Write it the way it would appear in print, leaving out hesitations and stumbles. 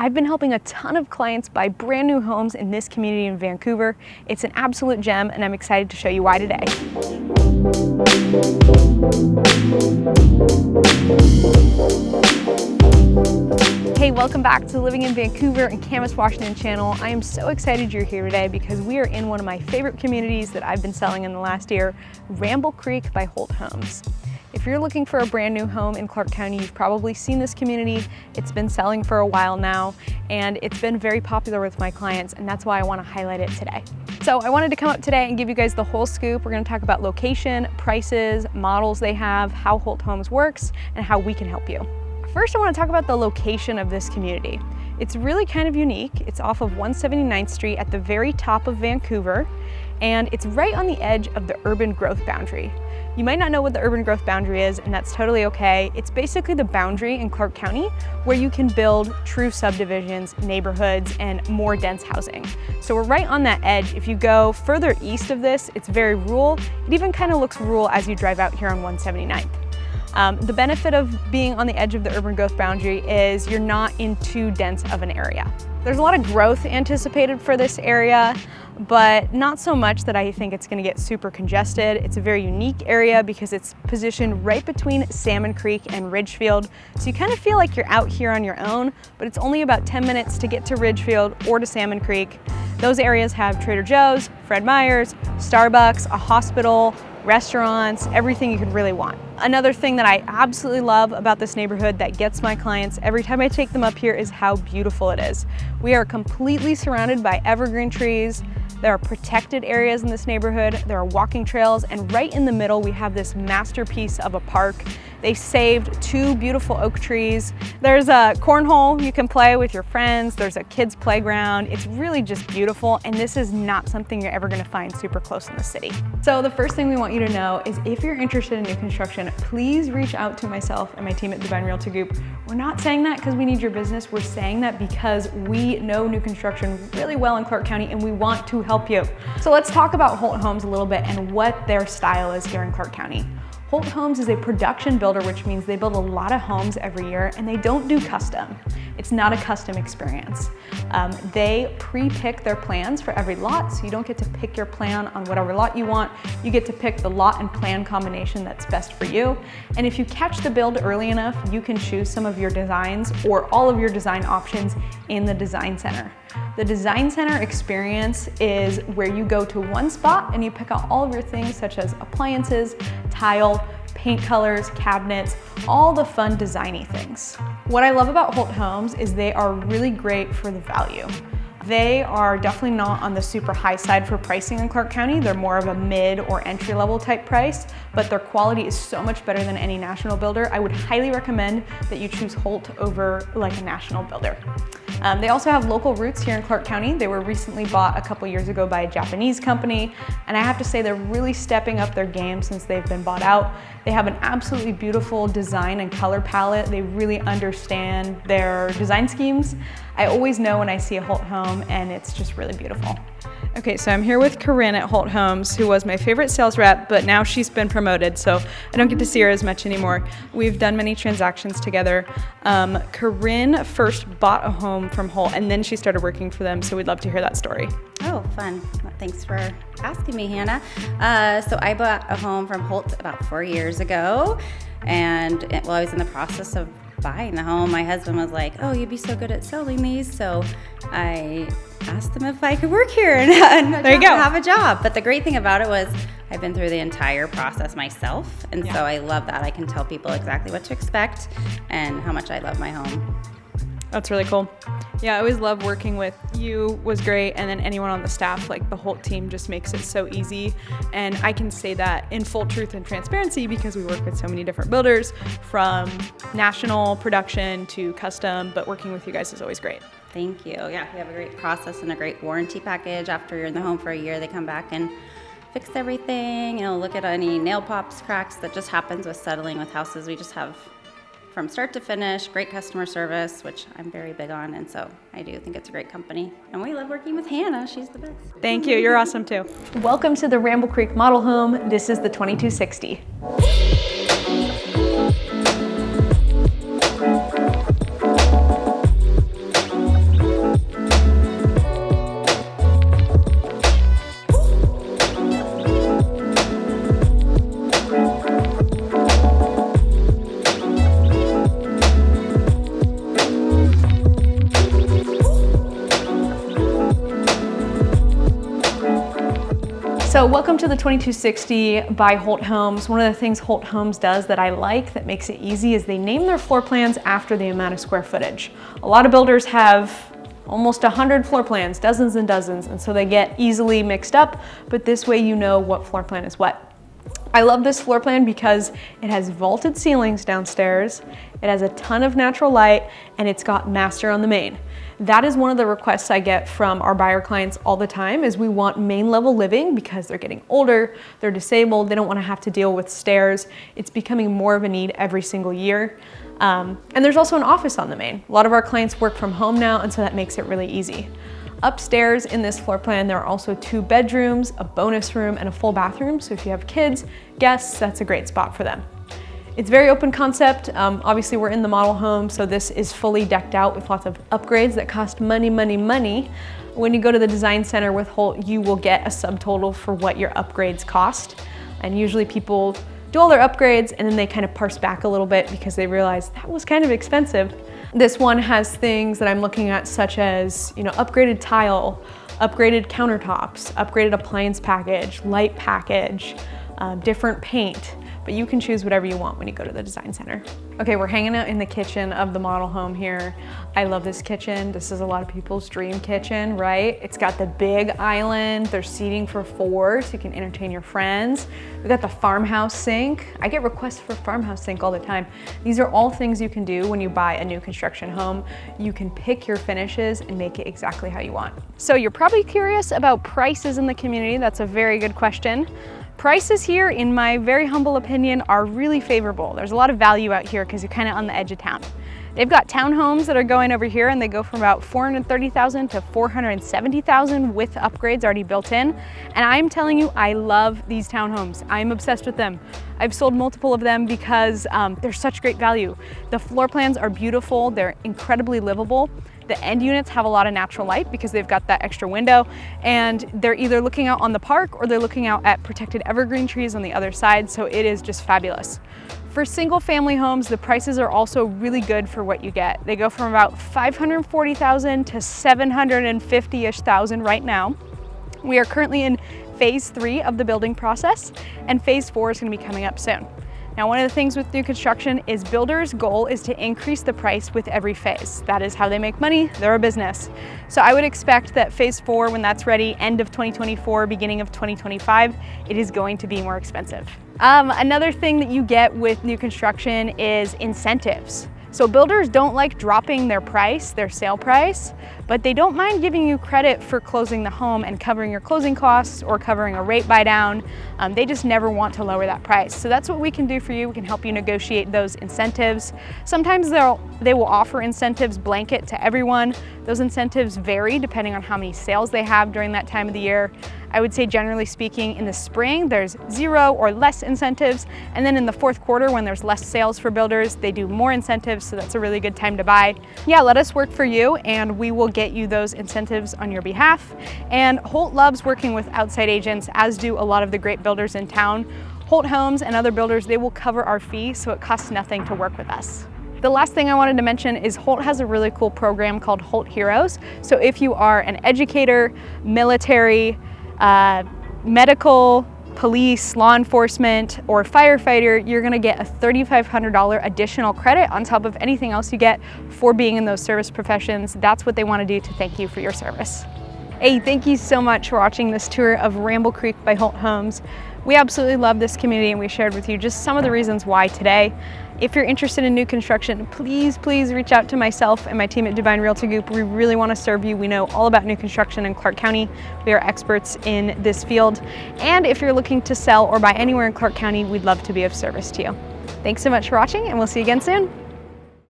I've been helping a ton of clients buy brand new homes in this community in Vancouver. It's an absolute gem, and I'm excited to show you why today. Hey, welcome back to the Living in Vancouver and Camas, Washington channel. I am so excited you're here today because we are in one of my favorite communities that I've been selling in the last year, Ramble Creek by Holt Homes. If you're looking for a brand new home in Clark County, you've probably seen this community. It's been selling for a while now, and it's been very popular with my clients, and that's why I want to highlight it today. So I wanted to come up today and give you guys the whole scoop. We're going to talk about location, prices, models they have, how Holt Homes works, and how we can help you. First, I want to talk about the location of this community. It's really kind of unique. It's off of 179th Street at the very top of Vancouver, and it's right on the edge of the urban growth boundary. You might not know what the urban growth boundary is, and that's totally okay. It's basically the boundary in Clark County where you can build true subdivisions, neighborhoods, and more dense housing. So we're right on that edge. If you go further east of this, it's very rural. It even kind of looks rural as you drive out here on 179th. The benefit of being on the edge of the urban growth boundary is you're not in too dense of an area. There's a lot of growth anticipated for this area, but not so much that I think it's going to get super congested. It's a very unique area because it's positioned right between Salmon Creek and Ridgefield. So you kind of feel like you're out here on your own, but it's only about 10 minutes to get to Ridgefield or to Salmon Creek. Those areas have Trader Joe's, Fred Meyer's, Starbucks, a hospital, restaurants, everything you could really want. Another thing that I absolutely love about this neighborhood that gets my clients every time I take them up here is how beautiful it is. We are completely surrounded by evergreen trees. There are protected areas in this neighborhood. There are walking trails, and right in the middle we have this masterpiece of a park. They saved 2 beautiful oak trees. There's a cornhole you can play with your friends. There's a kids playground. It's really just beautiful, and this is not something you're ever gonna find super close in the city. So the first thing we want you to know is if you're interested in new construction, please reach out to myself and my team at Dubyne Realty Group. We're not saying that because we need your business. We're saying that because we know new construction really well in Clark County, and we want to help you. So let's talk about Holt Homes a little bit and what their style is here in Clark County. Holt Homes is a production builder, which means they build a lot of homes every year, and they don't do custom. It's not a custom experience. They pre-pick their plans for every lot, so you don't get to pick your plan on whatever lot you want. You get to pick the lot and plan combination that's best for you. And if you catch the build early enough, you can choose some of your designs or all of your design options in the design center. The design center experience is where you go to one spot and you pick out all of your things such as appliances, tile, paint colors, cabinets, all the fun designy things. What I love about Holt Homes is they are really great for the value. They are definitely not on the super high side for pricing in Clark County. They're more of a mid or entry level type price, but their quality is so much better than any national builder. I would highly recommend that you choose Holt over like a national builder. They also have local roots here in Clark County. They were recently bought a couple years ago by a Japanese company, and I have to say they're really stepping up their game since they've been bought out. They have an absolutely beautiful design and color palette. They really understand their design schemes. I always know when I see a Holt home, and it's just really beautiful. Okay, so I'm here with Corinne at Holt Homes, who was my favorite sales rep, but now she's been promoted, so I don't get to see her as much anymore. We've done many transactions together. Corinne first bought a home from Holt, and then she started working for them, so we'd love to hear that story. Oh, fun. Thanks for asking me, Hannah. So I bought a home from Holt about 4 years ago, and while I was in the process of buying the home, my husband was like, oh, you'd be so good at selling these, so I asked them if I could work here and have a job. But the great thing about it was I've been through the entire process myself, and so I love that. I can tell people exactly what to expect and how much I love my home. That's really cool. Yeah, I always love working with you, was great, and then anyone on the staff, like the Holt team just makes it so easy. And I can say that in full truth and transparency because we work with so many different builders, from national production to custom, but working with you guys is always great. Thank you. Yeah, we have a great process and a great warranty package. After you're in the home for a year, they come back and fix everything, look at any nail pops, cracks that just happens with settling with houses. We just have, from start to finish, great customer service, which I'm very big on, and so I do think it's a great company. And we love working with Hannah. She's the best. Thank you. You're awesome too. Welcome to the Ramble Creek model home. This is the 2260. So welcome to the 2260 by Holt Homes. One of the things Holt Homes does that I like that makes it easy is they name their floor plans after the amount of square footage. A lot of builders have almost 100 floor plans, dozens and dozens, and so they get easily mixed up, but this way you know what floor plan is what. I love this floor plan because it has vaulted ceilings downstairs, it has a ton of natural light, and it's got master on the main. That is one of the requests I get from our buyer clients all the time is we want main level living because they're getting older, they're disabled, they don't want to have to deal with stairs. It's becoming more of a need every single year. And there's also an office on the main. A lot of our clients work from home now, and so that makes it really easy. Upstairs in this floor plan, there are also 2 bedrooms, a bonus room, and a full bathroom. So if you have kids, guests, that's a great spot for them. It's very open concept. Obviously we're in the model home, so this is fully decked out with lots of upgrades that cost money, money, money. When you go to the design center with Holt, you will get a subtotal for what your upgrades cost. And usually people do all their upgrades and then they kind of parse back a little bit because they realize that was kind of expensive. This one has things that I'm looking at such as, upgraded tile, upgraded countertops, upgraded appliance package, light package, different paint. But you can choose whatever you want when you go to the design center. Okay, we're hanging out in the kitchen of the model home here. I love this kitchen. This is a lot of people's dream kitchen, right? It's got the big island. There's seating for 4, so you can entertain your friends. We got the farmhouse sink. I get requests for farmhouse sink all the time. These are all things you can do when you buy a new construction home. You can pick your finishes and make it exactly how you want. So you're probably curious about prices in the community. That's a very good question. Prices here, in my very humble opinion, are really favorable. There's a lot of value out here because you're kind of on the edge of town. They've got townhomes that are going over here and they go from about $430,000 to $470,000 with upgrades already built in. And I'm telling you, I love these townhomes. I'm obsessed with them. I've sold multiple of them because they're such great value. The floor plans are beautiful. They're incredibly livable. The end units have a lot of natural light because they've got that extra window, and they're either looking out on the park or they're looking out at protected evergreen trees on the other side, so it is just fabulous. For single family homes, the prices are also really good for what you get. They go from about $540,000 to $750,000 right now. We are currently in phase 3 of the building process, and phase 4 is going to be coming up soon. Now, one of the things with new construction is builders' goal is to increase the price with every phase. That is how they make money. They're a business. So I would expect that phase 4, when that's ready, end of 2024, beginning of 2025, it is going to be more expensive. Another thing that you get with new construction is incentives. So builders don't like dropping their price, their sale price, but they don't mind giving you credit for closing the home and covering your closing costs or covering a rate buy down. They just never want to lower that price. So that's what we can do for you. We can help you negotiate those incentives. Sometimes they will offer incentives blanket to everyone. Those incentives vary depending on how many sales they have during that time of the year. I would say generally speaking, in the spring, there's 0 or less incentives. And then in the 4th quarter, when there's less sales for builders, they do more incentives. So that's a really good time to buy. Yeah, let us work for you and we will get you those incentives on your behalf. And Holt loves working with outside agents, as do a lot of the great builders in town. Holt Homes and other builders, they will cover our fee, so it costs nothing to work with us. The last thing I wanted to mention is Holt has a really cool program called Holt Heroes. So if you are an educator, military, medical, police, law enforcement, or firefighter, you're gonna get a $3,500 additional credit on top of anything else you get for being in those service professions. That's what they wanna do to thank you for your service. Hey, thank you so much for watching this tour of Ramble Creek by Holt Homes. We absolutely love this community and we shared with you just some of the reasons why today. If you're interested in new construction, please reach out to myself and my team at Dubyne Realty Group. We really want to serve you. We know all about new construction in Clark County. We are experts in this field. And if you're looking to sell or buy anywhere in Clark County, we'd love to be of service to you. Thanks so much for watching and we'll see you again soon.